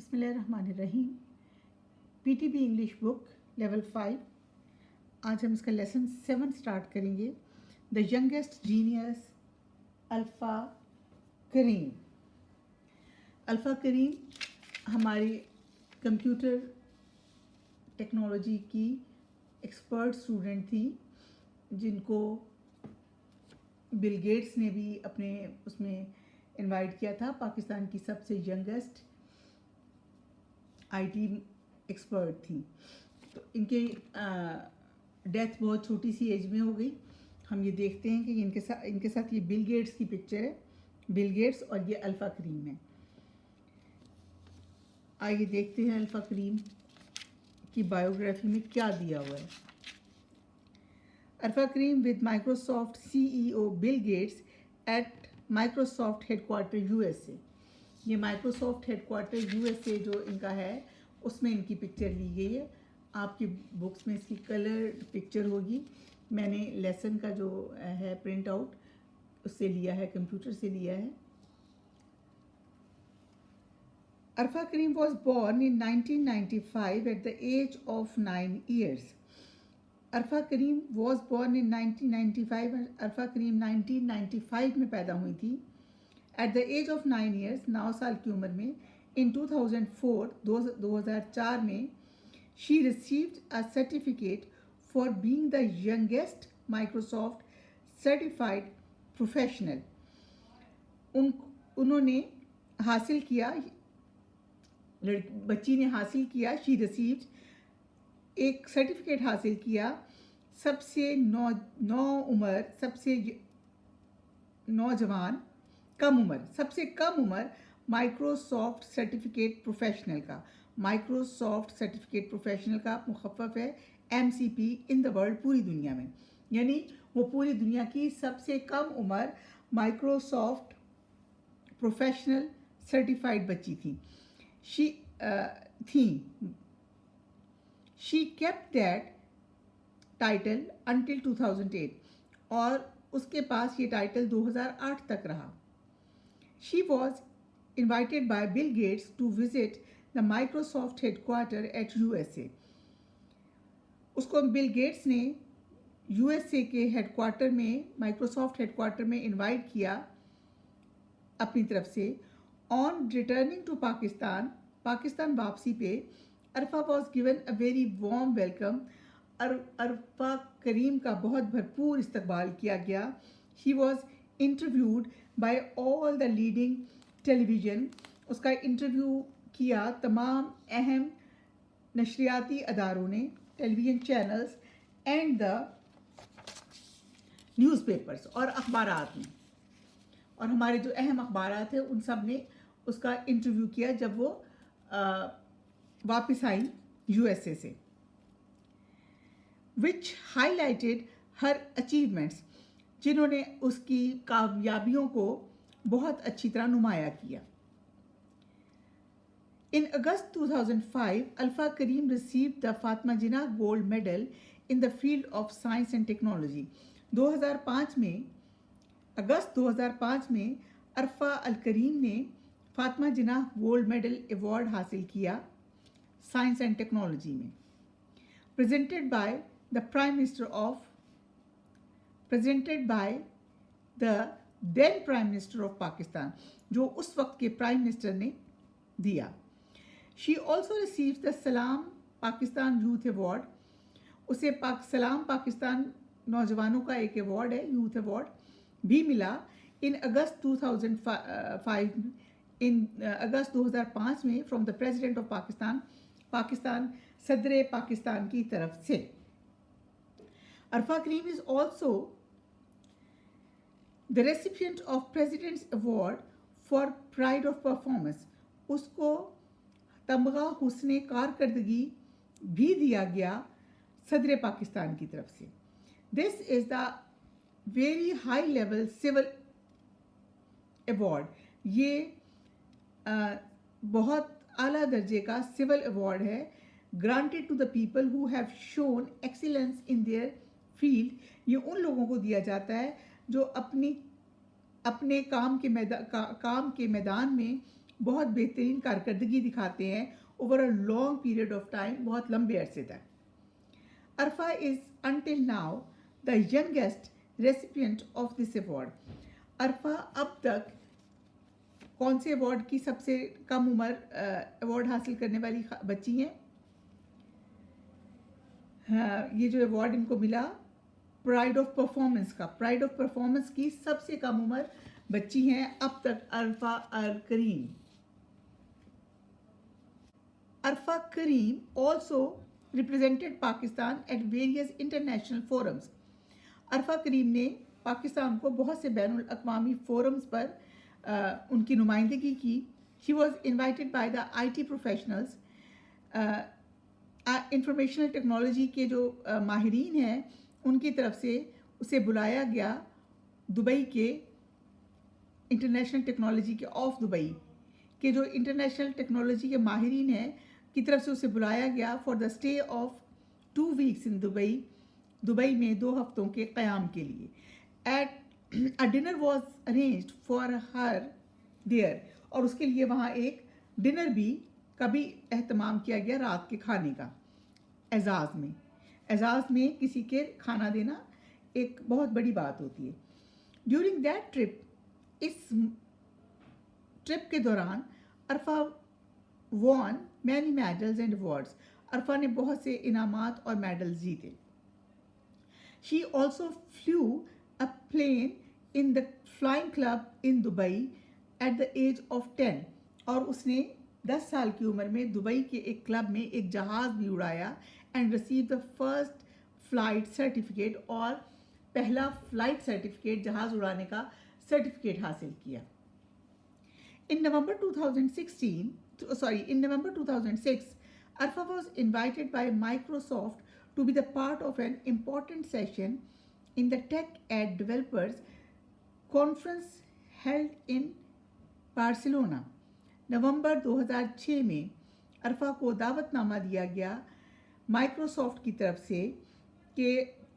बिस्मिल्लाहिर्रहमानिर्रहीम। PTB English book level 5। आज हम इसका लेसन 7 स्टार्ट करेंगे। The youngest genius Arfa Karim. Arfa Karim हमारी कंप्यूटर टेक्नोलॉजी की एक्सपर्ट स्टूडेंट थी, जिनको बिल गेट्स ने भी अपने उसमें इनवाइट किया था। पाकिस्तान की सबसे यंगेस्ट आईटी एक्सपर्ट थी। तो इनके डेथ बहुत छोटी सी एज में हो गई। हम ये देखते हैं कि इनके साथ ये बिल गेट्स की पिक्चर है, बिल गेट्स, और ये अल्फ़ा करीम है। आइए देखते हैं अल्फ़ा करीम की बायोग्राफी में क्या दिया हुआ है। Arfa Karim with Microsoft CEO Bill Gates at Microsoft headquarter USA. ये माइक्रोसॉफ्ट हेडक्वार्टर यूएसए जो इनका है, उसमें इनकी पिक्चर ली गई है। आपकी बुक्स में इसकी कलर पिक्चर होगी। मैंने लेसन का जो है प्रिंट आउट उससे लिया है, कंप्यूटर से लिया है। Arfa Karim was born in 1995 at the age of 9 years। Arfa Karim was born in 1995। Arfa Karim 1995 में पैदा हुई थी। At the age of 9 years, 9 साल की उम्र में। इन 2004, 2004 में she received a certificate for being the youngest Microsoft certified professional. उन्होंने हासिल किया, बच्ची ने हासिल किया, शी रिसीव्ड एक सर्टिफिकेट हासिल किया सबसे नौजवान, सबसे कम उम्र माइक्रोसॉफ्ट सर्टिफिकेट प्रोफेशनल का। माइक्रोसॉफ्ट सर्टिफिकेट प्रोफेशनल का मुखफ़्फ़ है एमसीपी इन द वर्ल्ड, पूरी दुनिया में। यानी वो पूरी दुनिया की सबसे कम उम्र माइक्रोसॉफ्ट प्रोफेशनल सर्टिफाइड बच्ची थी। She kept that title until 2008, और उसके पास ये टाइटल 2008 तक रहा। She was invited by Bill Gates to visit the Microsoft headquarter at USA। उसको बिल गेट्स ने यूएसए के हेडक्वार्टर में, माइक्रोसॉफ्ट हेडक्वार्टर में इनवाइट किया अपनी तरफ से। ऑन रिटर्निंग टू पाकिस्तान वापसी पे Arfa was given a very warm welcome. Arfa Karim का बहुत भरपूर इस्तकबाल किया गया। He was interviewed by all the leading television. उसका इंटरव्यू किया तमाम अहम नशरियाती अदारों ने, television channels and the newspapers, और अखबारात ने। और हमारे जो अहम अखबारात हैं उन सब ने उसका इंटरव्यू किया जब वो वापस आई यूएसए से। विच हाईलाइटेड हर अचीवमेंट्स, जिन्होंने उसकी कामयाबियों को बहुत अच्छी तरह नुमाया किया। In August 2005, Arfa Karim received the Fatima Jinnah gold medal in the field of science and technology. 2005 में, अगस्त 2005 में अल्फ़ा अल करीम ने Fatima Jinnah gold medal award हासिल किया साइंस एंड टेक्नोलॉजी में। Presented by the then prime minister of Pakistan, जो उस वक्त के प्राइम मिनिस्टर ने दिया। शी ऑल्सो रिसीव्स द सलाम पाकिस्तान यूथ अवार्ड। उसे सलाम पाकिस्तान नौजवानों का एक अवार्ड है, यूथ अवार्ड भी मिला। इन अगस्त 2005 में from the president of Pakistan सदर पाकिस्तान की तरफ से। Arfa Karim is also the recipient of president's award for pride of performance. उसको तमगा हुस्ने कारकर्दगी भी दिया गया सदर पाकिस्तान की तरफ से। This is the very high level civil award. ये बहुत आला दर्जे का सिविल अवार्ड है, granted to the people who have shown excellence in their field. ये उन लोगों को दिया जाता है जो अपने काम के मैदान में बहुत बेहतरीन कारकर्दगी दिखाते हैं over a long period of time, बहुत लंबे अरसे तक. Arfa is until now the youngest recipient of this award. Arfa अब तक कौन से अवार्ड की सबसे कम उम्र अवार्ड हासिल करने वाली बच्ची हैं? हाँ, ये जो अवार्ड इनको मिला प्राइड ऑफ परफॉर्मेंस का, प्राइड ऑफ परफॉर्मेंस की सबसे कम उम्र बच्ची हैं अब तक Arfa Al Karim. Arfa Karim also represented Pakistan at various international forums. Arfa Karim ने पाकिस्तान को बहुत से बैनुल अक़वामी फोरम्स पर उनकी नुमाइंदगी की. She was invited by the IT professionals. Informational technology के जो माहिरीन हैं उनकी तरफ से उसे बुलाया गया. दुबई के इंटरनेशनल टेक्नोलॉजी के ऑफ दुबई के जो इंटरनेशनल टेक्नोलॉजी के माहिरीन हैं की तरफ से उसे बुलाया गया for the stay of 2 weeks in Dubai. Dubai में 2 हफ्तों के क़याम के लिए. At a dinner was arranged for her there. और उसके लिए वहाँ एक डिनर भी का भी एहतमाम किया गया रात के खाने का. एजाज़ में किसी के खाना देना एक बहुत बड़ी बात होती है. ड्यूरिंग दैट ट्रिप, इस ट्रिप के दौरान Arfa won many medals and awards. Arfa ने बहुत से इनामात और मेडल्स जीते. She also flew a plane in the flying club in Dubai at the age of 10. और उसने 10 साल की उम्र में दुबई के एक क्लब में एक जहाज़ भी उड़ाया and receive the first flight certificate. और पहला फ्लाइट सर्टिफिकेट, जहाज़ उड़ाने का सर्टिफिकेट हासिल किया. In November 2006, Arfa was invited by Microsoft to be the part of an important session in the Tech Ed Developers Conference held in Barcelona. नवंबर 2006 में अरफा को दावतनामा दिया गया माइक्रोसॉफ्ट की तरफ से कि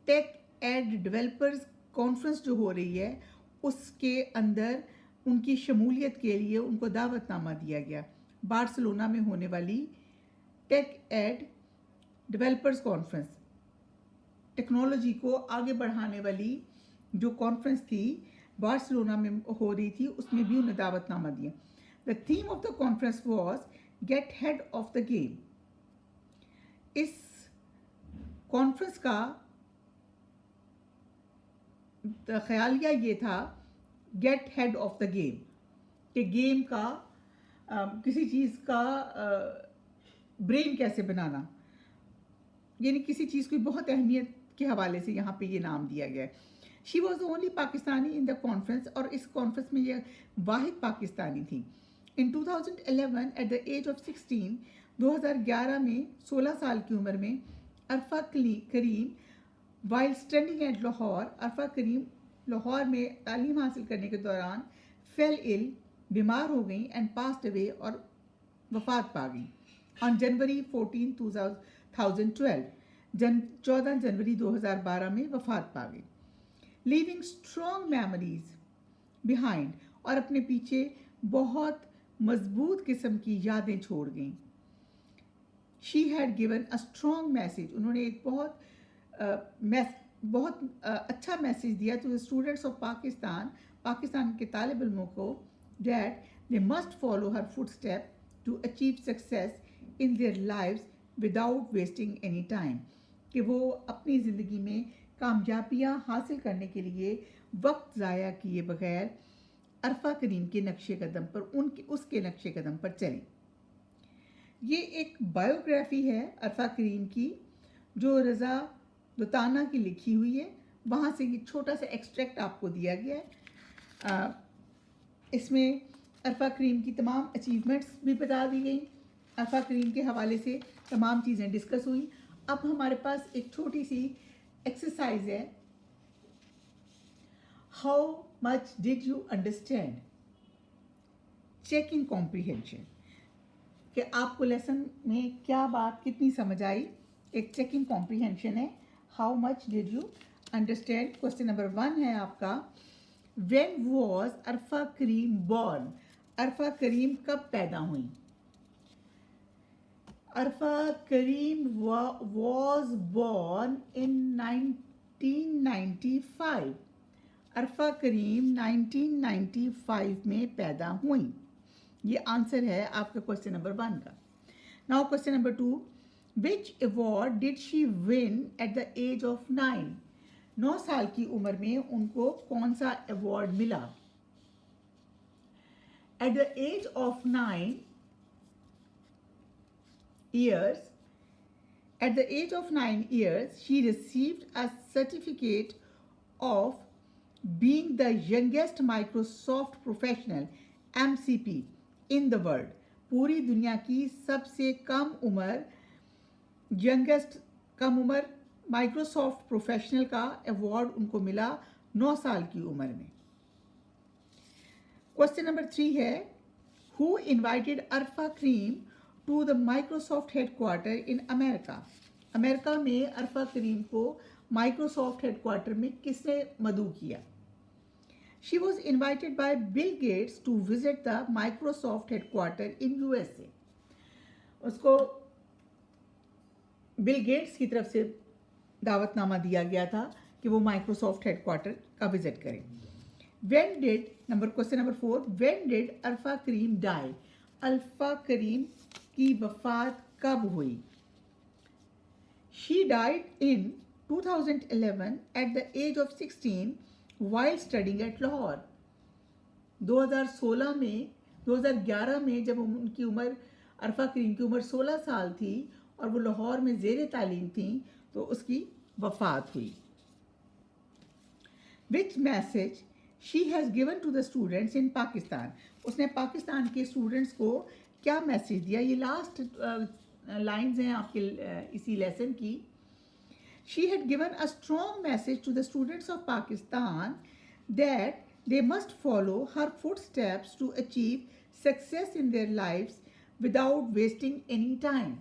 टेक एड डेवलपर्स कॉन्फ्रेंस जो हो रही है उसके अंदर उनकी शमूलियत के लिए उनको दावतनामा दिया गया. बार्सिलोना में होने वाली tech ed developers conference, technology को आगे बढ़ाने वाली जो कॉन्फ्रेंस थी बार्सिलोना में हो रही थी, उसमें भी उन्हें दावतनामा दिया. The theme of the conference was get head of the game. इस कॉन्फ्रेंस का ख्यालिया ये था get head of the game, कि गेम का किसी चीज़ का ब्रेन कैसे बनाना, यानी किसी चीज़ की बहुत अहमियत के हवाले से यहाँ पे ये नाम दिया गया है. She was the only Pakistani in the conference. और इस कॉन्फ्रेंस में ये वाहिद पाकिस्तानी थी. इन 2011 एट द एज ऑफ 16, 2011 में 16 साल की उम्र में अरफा करीम वाइल स्टडिंग एट लाहौर, अरफा करीम लाहौर में तालीम हासिल करने के दौरान फेल इल, बीमार हो गई एंड पास्ड अवे, और वफात पा गई ऑन जनवरी 14, 2012. 14 जनवरी 2012 में वफात पा गई. लीविंग स्ट्रॉन्ग मेमोरीज बिहाइंड, और अपने पीछे बहुत मजबूत किस्म की यादें छोड़ गई. She had given a strong message, उन्होंने एक बहुत अच्छा मैसेज दिया to the students of Pakistan, Pakistan के तालिब इल्मों को, that they must follow her footstep to achieve success in their lives without wasting any time. कि वो अपनी ज़िंदगी में कामयाबियाँ हासिल करने के लिए वक्त ज़ाया किए बगैर अरफा करीम के नक्शे कदम पर, उसके नक्शे कदम पर चलें. ये एक बायोग्राफी है अरफा करीम की जो रज़ा दुताना की लिखी हुई है. वहाँ से ये छोटा सा एक्सट्रैक्ट आपको दिया गया है. इसमें अरफा करीम की तमाम अचीवमेंट्स भी बता दी गई, अरफा करीम के हवाले से तमाम चीज़ें डिस्कस हुई. अब हमारे पास एक छोटी सी एक्सरसाइज है, how much did you understand, checking comprehension, कि आपको लेसन में क्या बात कितनी समझ आई. एक चेकिंग कॉम्प्रीहेंशन है, how much did you understand. Question number 1 है आपका, when was Arfa Karim born. Arfa Karim कब पैदा हुई? अरफा करीम was born in 1995. अरफा करीम 1995 में पैदा हुई। ये आंसर है आपका क्वेश्चन नंबर 1 का। Now question number 2, which award did she win at the age of 9? 9 साल की उम्र में उनको कौन सा अवार्ड मिला? At the age of 9 years, at the age of 9 years, she received a certificate of being the youngest Microsoft professional MCP in the world. पूरी दुनिया की सबसे कम उम्र माइक्रोसॉफ्ट प्रोफेशनल का अवार्ड उनको मिला 9 साल की उम्र में। क्वेश्चन नंबर 3 है, who invited Arfa Karim to the Microsoft headquarter in America? America में अरफा करीम को माइक्रोसॉफ्ट हेडक्वार्टर में किसने मदऊ किया? She was invited by Bill Gates to visit the Microsoft headquarter in USA. उसको बिल गेट्स की तरफ से दावतनामा दिया गया था कि वो माइक्रोसॉफ्ट हेडक्वार्टर का विजिट करें। Question number 4, when did Arfa Karim die? Arfa Karim की वफात कब हुई? She died in 2011 at the age of 16 while studying at Lahore. 2011 में जब उनकी उम्र, अरफा करीम की उम्र 16 साल थी और वो लाहौर में ज़ेरे तालीम थी, तो उसकी वफात हुई। Which message she has given to the students in Pakistan? उसने पाकिस्तान के स्टूडेंट्स को क्या मैसेज दिया? ये लास्ट लाइन्स हैं आपके इसी लेसन की। She had given a strong message to the students of Pakistan that they must follow her footsteps to achieve success in their lives without wasting any time.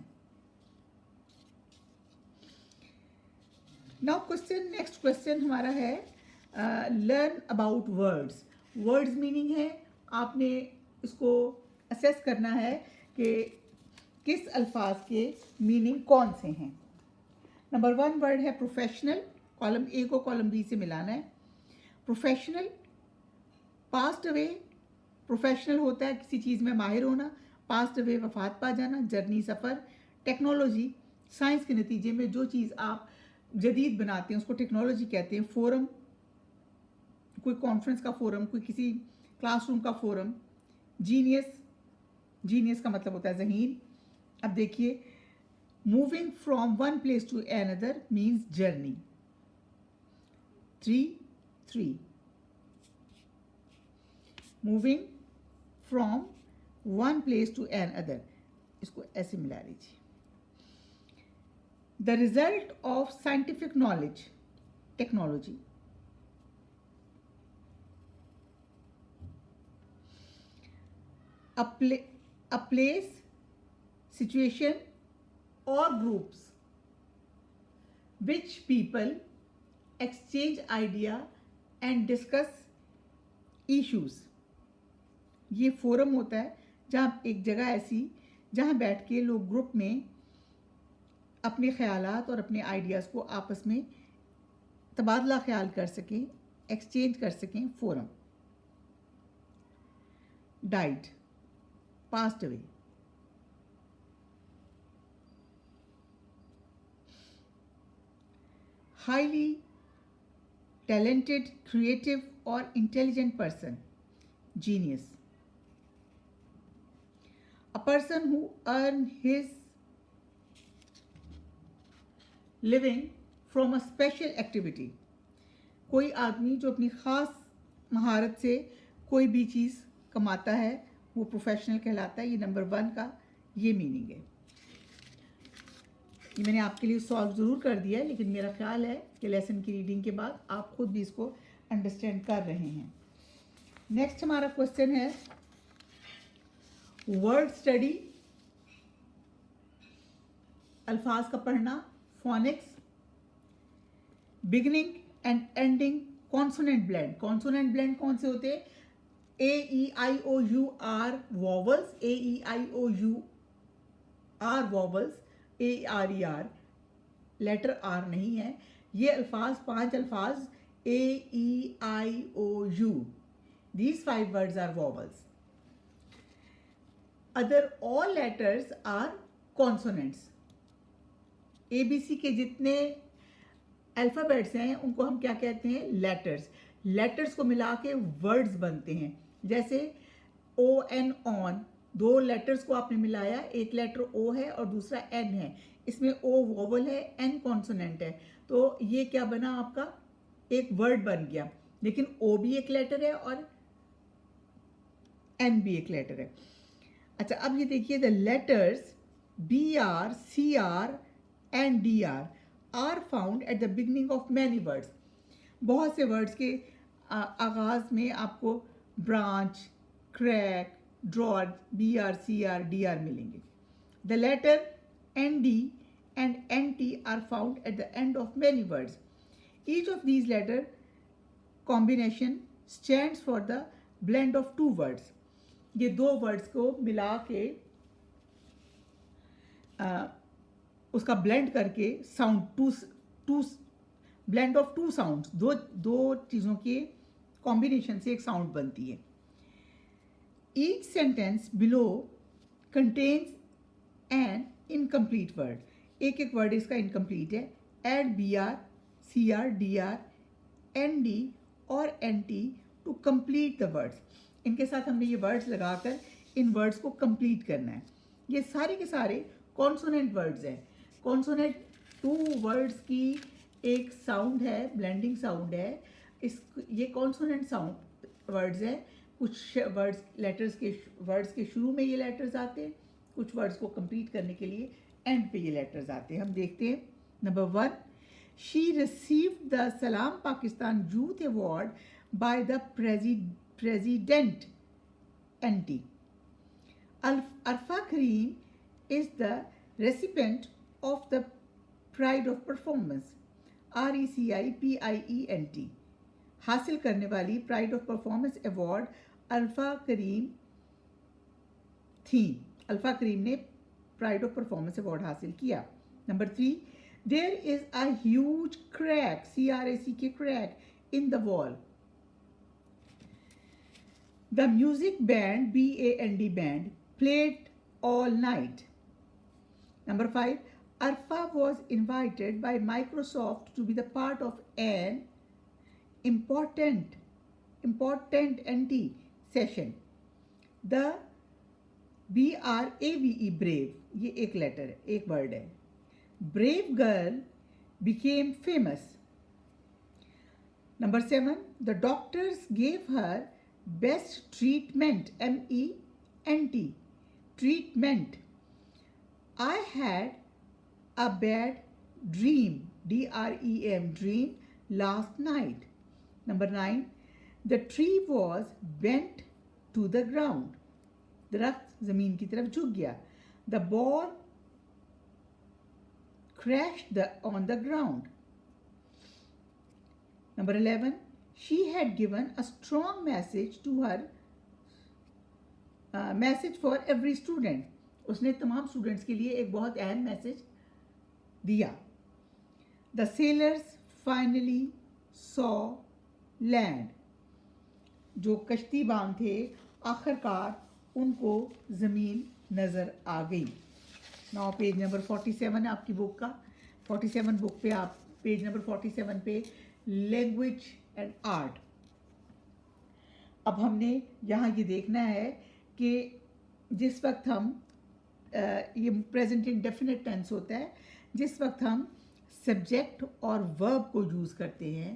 Now next question हमारा है learn about words. Words meaning है, आपने इसको assess करना है कि किस अल्फाज के मीनिंग कौन से हैं। नंबर 1 वर्ड है प्रोफेशनल, कॉलम ए को कॉलम बी से मिलाना है। प्रोफेशनल, पास्ट अवे, प्रोफेशनल होता है किसी चीज़ में माहिर होना, पास्ट अवे वफात पा जाना, जर्नी सफ़र। टेक्नोलॉजी, साइंस के नतीजे में जो चीज़ आप जदीद बनाते हैं उसको टेक्नोलॉजी कहते हैं। फोरम, कोई कॉन्फ्रेंस का फोरम, कोई किसी क्लासरूम का फोरम। जीनियस, जीनियस का मतलब होता है ज़हीन। अब देखिए, moving from one place to another means journey. 3 moving from one place to another, इसको ऐसे मिला लीजिए। The result of scientific knowledge, technology. A place, situation or groups which people exchange idea and discuss issues. ये forum होता है जहाँ एक जगह ऐसी जहाँ बैठ के लोग ग्रुप में अपने ख्यालात और अपने आइडियाज़ को आपस में तबादला ख्याल कर सकें, एक्सचेंज कर सकें। Forum. Died, passed away. Highly talented, creative or intelligent person, genius. A person who earns his living from a special activity. कोई आदमी जो अपनी ख़ास महारत से कोई भी चीज़ कमाता है वो प्रोफेशनल कहलाता है। ये नंबर 1 का ये मीनिंग है। ये मैंने आपके लिए सॉल्व ज़रूर कर दिया है, लेकिन मेरा ख्याल है कि लेसन की रीडिंग के बाद आप खुद भी इसको अंडरस्टैंड कर रहे हैं। नेक्स्ट हमारा क्वेश्चन है वर्ड स्टडी, अल्फाज का पढ़ना, phoenix, beginning and ending, consonant blend. Consonant blend कौन से होते हैं? A E I O U are vowels. A E I O U are vowels. A R E R letter R नहीं है. ये अल्फाज 5 अल्फाज A E I O U. These 5 words are vowels. Other all letters are consonants. ABC के जितने alphabets हैं उनको हम क्या कहते हैं? लेटर्स. लेटर्स को मिला के वर्ड्स बनते हैं. जैसे O N ऑन, 2 लेटर्स को आपने मिलाया, एक लेटर O है और दूसरा N है. इसमें O वोवल है, N कॉन्सोनेंट है, तो ये क्या बना आपका? एक वर्ड बन गया. लेकिन O भी एक लेटर है और N भी एक लेटर है. अच्छा, अब ये देखिए, the letters BR, CR and DR are found at the beginning of many words. बहुत से वर्ड्स के आगाज में आपको branch, crack, drought, BR, CR, DR मिलेंगे. The letter ND and NT are found at the end of many words. Each of these letter combination stands for the blend of 2 words. ये 2 words को मिला के उसका blend करके sound to blend of 2 sounds, दो चीज़ों के combination से एक साउंड बनती है. Each sentence below contains an incomplete word. एक एक वर्ड इसका इनकम्प्लीट है. Add BR, CR, DR, ND और NT to complete the words. इनके साथ हमने ये वर्ड्स लगाकर इन वर्ड्स को कंप्लीट करना है. ये सारे के सारे कॉन्सोनेंट वर्ड्स हैं. कॉन्सोनेंट 2 वर्ड्स की एक साउंड है, ब्लेंडिंग साउंड है. ये कॉन्सोनेंट साउंड वर्ड्स हैं. कुछ वर्ड्स के शुरू में ये लेटर्स आते हैं, कुछ वर्ड्स को कंप्लीट करने के लिए एंड पे ये लेटर्स आते हैं. हम देखते हैं. नंबर 1, शी रिसीव्ड द सलाम Pakistan youth award by the president NT. Arfa Kareem is the recipient of the Pride of Performance RECIPIENT. हासिल करने वाली pride of performance award Arfa Karim थी. अल्फा करीम ने प्राइड ऑफ परफॉर्मेंस अवार्ड हासिल किया. Number 3, there is a huge crack, CRACK, crack in the wall. The music band BAND band played all night. Number 5, Arfa was invited by Microsoft to be the part of an important NT session. The BRAVE, brave, ये एक letter है, एक word है. Brave girl became famous. Number 7, the doctors gave her best treatment, MENT, treatment. I had a bad dream, DREAM, dream, last night. Number 9, the tree was bent to the ground. दरख्त ज़मीन की तरफ झुक गया. The ball crashed on the ground. Number 11, she had given a strong message to her message for every student. उसने तमाम students के लिए एक बहुत अहम मैसेज दिया. The sailors finally saw land. जो कश्तीबान थे आखिरकार उनको ज़मीन नज़र आ गई. नाउ पेज नंबर 47 है आपकी बुक का. 47 बुक पे आप पेज नंबर 47 पे लैंग्वेज एंड आर्ट. अब हमने यहाँ ये देखना है कि जिस वक्त हम ये प्रेजेंट इंडेफिनिट टेंस होता है, जिस वक्त हम सब्जेक्ट और वर्ब को यूज़ करते हैं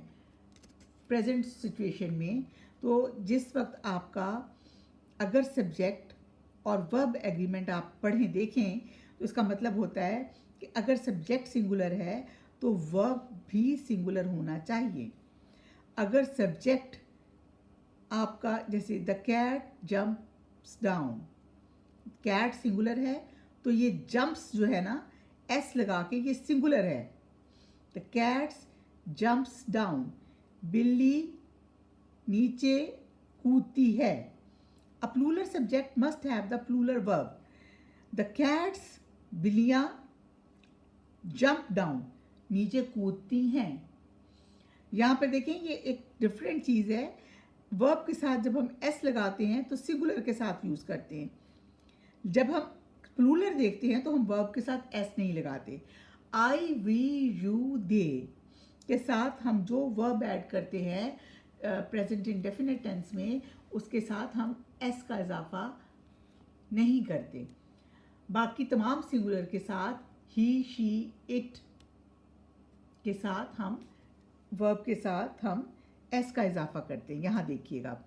प्रेजेंट सिचुएशन में, तो जिस वक्त आपका अगर सब्जेक्ट और वर्ब एग्रीमेंट आप पढ़ें देखें तो इसका मतलब होता है कि अगर सब्जेक्ट सिंगुलर है तो वर्ब भी सिंगुलर होना चाहिए. अगर सब्जेक्ट आपका जैसे the cat jumps down, cat singular है तो ये जंप्स जो है ना एस लगा के ये सिंगुलर है. द कैट्स जंप्स डाउन, बिल्ली नीचे कूदती है. A plural subject must have the plural verb. The cats, बिल्लियाँ, jump down, नीचे कूदती हैं. यहाँ पर देखें ये एक डिफरेंट चीज़ है. वर्ब के साथ जब हम एस लगाते हैं तो सिंगुलर के साथ यूज़ करते हैं. जब हम प्लूरल देखते हैं तो हम वर्ब के साथ एस नहीं लगाते. आई, वी, यू, दे के साथ हम जो वर्ब ऐड करते हैं प्रेजेंट इंडेफिनिट टेंस में, उसके साथ हम एस का इजाफा नहीं करते. बाकी तमाम सिंगुलर के साथ ही, शी, इट के साथ हम वर्ब के साथ हम एस का इजाफा करते हैं. यहाँ देखिएगा,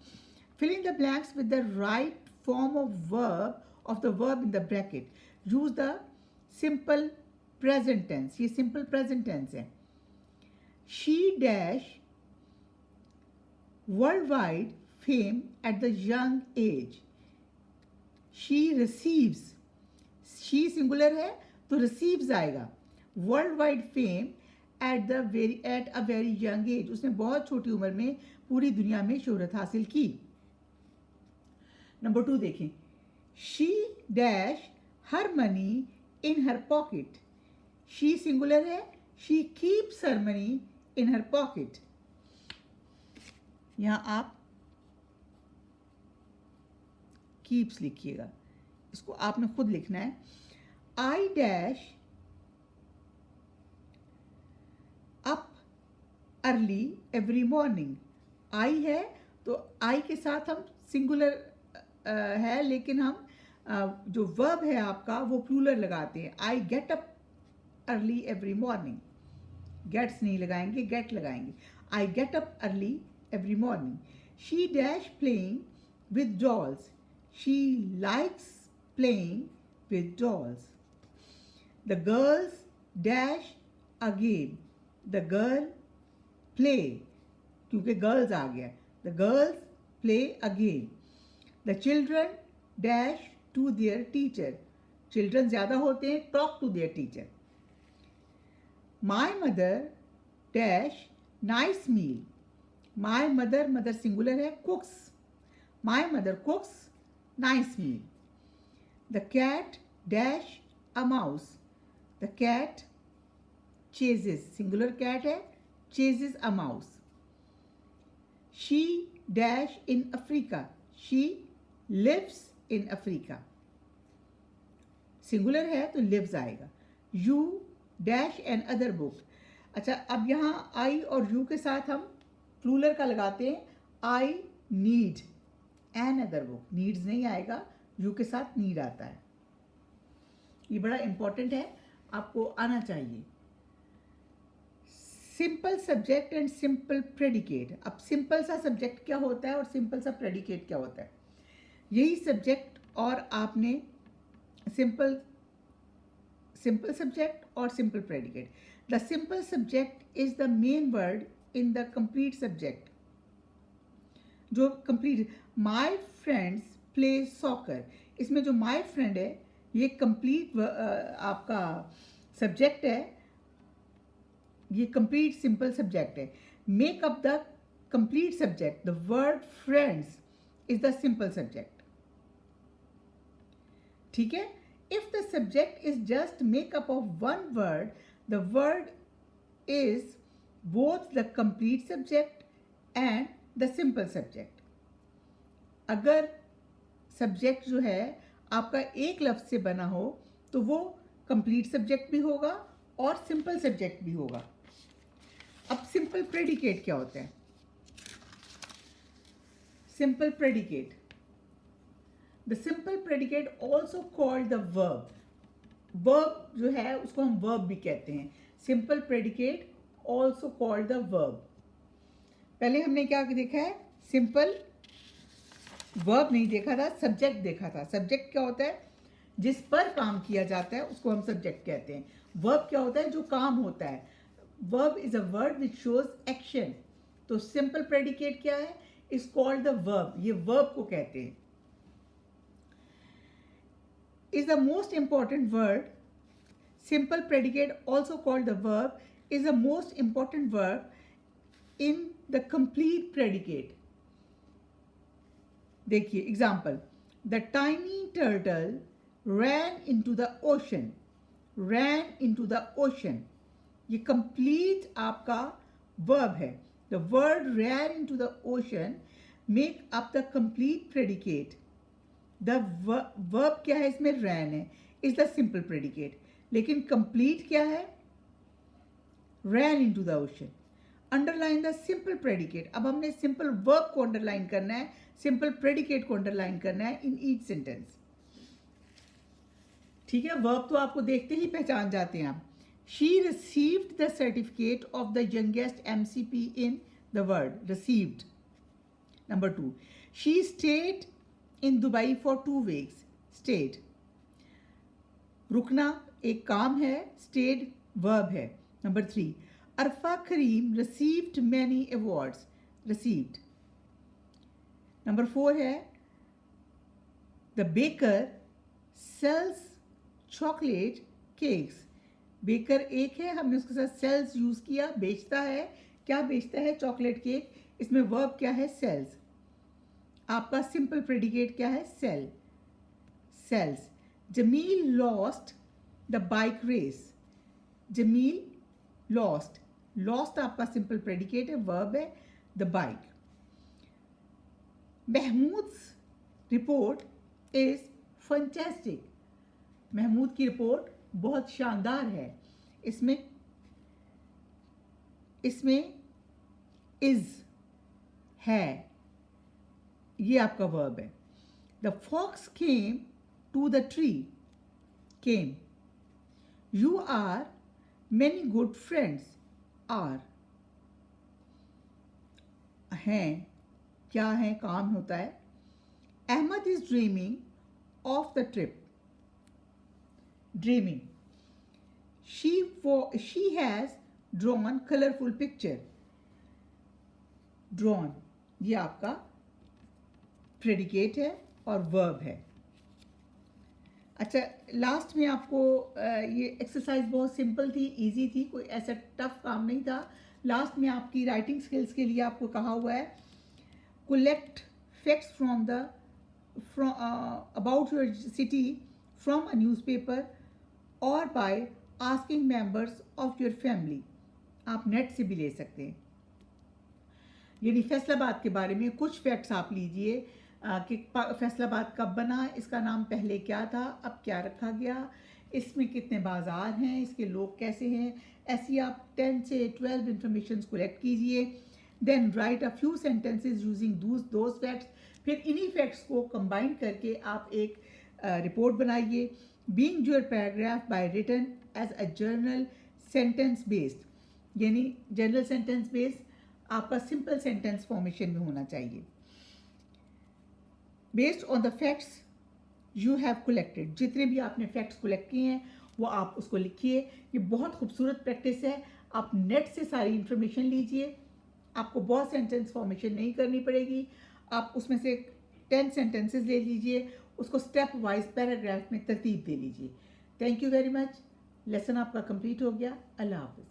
fill in the blanks with the right form of the verb in the bracket. Use the simple present tense. ये simple present tense है. She dash worldwide fame at the young age. She receives, she singular है तो receives आएगा. Worldwide fame at a very young age. उसने बहुत छोटी उम्र में पूरी दुनिया में शोहरत हासिल की. नंबर 2 देखें. She dash her money in her pocket. She singular है. She keeps her money in her pocket. यहाँ आप keeps लिखिएगा. इसको आपने खुद लिखना है. I dash up early every morning. I है तो I के साथ हम सिंगुलर है, लेकिन हम जो वर्ब है आपका वो प्लूरल लगाते हैं. I get up early every morning. Gets नहीं लगाएंगे, get लगाएंगे. I get up early every morning. She dash playing with dolls. She likes playing with dolls. The girls dash a game. The girl play, क्योंकि girls आ गया. The girls play a game. The children dash to their teacher. Children ज़्यादा होते हैं, talk to their teacher. My mother dash nice meal. My mother, mother singular है, cooks. My mother cooks nice meal. The cat dash a mouse. The cat chases, singular cat है, chases a mouse. She dash in Africa. She lives in Africa. singular है तो lives आएगा. You dash an other book. अच्छा, अब यहाँ I और you के साथ हम प्लूरल का लगाते हैं. I need an other book. needs नहीं आएगा, you के साथ need आता है. ये बड़ा इंपॉर्टेंट है, आपको आना चाहिए. Simple subject and simple predicate. अब सिंपल सा सब्जेक्ट क्या होता है और सिंपल सा प्रेडिकेट क्या होता है, यही सब्जेक्ट और आपने सिंपल सब्जेक्ट और simple predicate. The simple subject is the main word in the complete subject. जो complete, my friends play soccer, इसमें जो माई फ्रेंड है ये कंप्लीट आपका सब्जेक्ट है, ये कंप्लीट सिंपल सब्जेक्ट है. Make up the complete subject. The word friends is the simple subject. ठीक है. If the subject is just makeup of one word, the word is both the complete subject and the simple subject. अगर subject जो है आपका एक लफ्ज से बना हो तो वो कंप्लीट सब्जेक्ट भी होगा और सिंपल सब्जेक्ट भी होगा. अब सिंपल प्रेडिकेट क्या होता है? Simple predicate, the simple predicate also called the verb. Verb जो है उसको हम वर्ब भी कहते हैं. Simple predicate also called the verb. पहले हमने क्या देखा है? सिंपल वर्ब नहीं देखा था, सब्जेक्ट देखा था. सब्जेक्ट क्या होता है? जिस पर काम किया जाता है उसको हम सब्जेक्ट कहते हैं. वर्ब क्या होता है? जो काम होता है. Verb is a word which shows action. तो सिंपल प्रेडिकेट क्या है? Is called the verb. ये वर्ब को कहते हैं. Is the most important word. Simple predicate also called the verb is the most important verb in the complete predicate. देखिए example, the tiny turtle ran into the ocean, ran into the ocean, ये complete आपका verb है. The word ran into the ocean make up the complete predicate. The verb क्या है इसमें, रैन है, is the simple predicate. लेकिन complete क्या है, ran into the ocean. Underline the simple predicate. अब हमने सिंपल वर्ब को अंडरलाइन करना है, सिंपल प्रेडिकेट को अंडरलाइन करना है इन ईच सेंटेंस. ठीक है, वर्ब तो आपको देखते ही पहचान जाते हैं आप. She received the certificate of the youngest MCP in the word received. Number 2, she stayed in Dubai for 2 weeks. Stayed, रुकना एक काम है, स्टेड वर्ब है. Number 3, Arfa Karim received many awards. Received. Number 4 है the baker sells chocolate cakes. Baker एक है, हमने उसके साथ सेल्स यूज किया, बेचता है. क्या बेचता है, चॉकलेट केक. इसमें वर्ब क्या है, सेल्स. आपका सिंपल प्रेडिकेट क्या है, sell, sells. Jamil lost the bike race. Jamil lost, lost आपका सिंपल प्रेडिकेट है, वर्ब है the bike. Mahmud's report is fantastic. Mahmud की रिपोर्ट बहुत शानदार है. इसमें इज है, ये आपका वर्ब है. The fox came to the tree. Came. You are many good friends. Are हैं, क्या है, काम होता है. Ahmad is dreaming of the trip. Dreaming. she has drawn colorful picture. drawn, ये आपका प्रेडिकेट है और वर्ब है. अच्छा, लास्ट में आपको ये एक्सरसाइज बहुत सिंपल थी, इजी थी, कोई ऐसा टफ काम नहीं था. लास्ट में आपकी राइटिंग स्किल्स के लिए आपको कहा हुआ है collect facts from about your city from a newspaper और by asking members of your family. आप नेट से भी ले सकते हैं. यानी फैसलाबाद के बारे में कुछ फैक्ट्स आप लीजिए कि फैसलाबाद कब बना, इसका नाम पहले क्या था, अब क्या रखा गया, इसमें कितने बाज़ार हैं, इसके लोग कैसे हैं. ऐसी आप 10 से 12 इंफॉर्मेशन कलेक्ट कीजिए. Then write a few sentences using those facts. फिर इन्हीं फैक्ट्स को कंबाइन करके आप एक रिपोर्ट बनाइए. Being your paragraph by written as a journal sentence based, यानी जनरल सेंटेंस बेस्ड आपका सिंपल सेंटेंस फॉर्मेशन में होना चाहिए. Based on the facts you have collected, जितने भी आपने फैक्ट्स कलेक्ट किए हैं वो आप उसको लिखिए. ये बहुत खूबसूरत प्रैक्टिस है. आप नेट से सारी इंफॉर्मेशन लीजिए, आपको बहुत सेंटेंस फॉर्मेशन नहीं करनी पड़ेगी. आप उसमें से 10 सेंटेंसेस ले लीजिए, उसको स्टेप वाइज पैराग्राफ में तरतीब दे लीजिए. Thank you very much. Lesson आपका कंप्लीट हो गया. अल्लाह हाफिज़.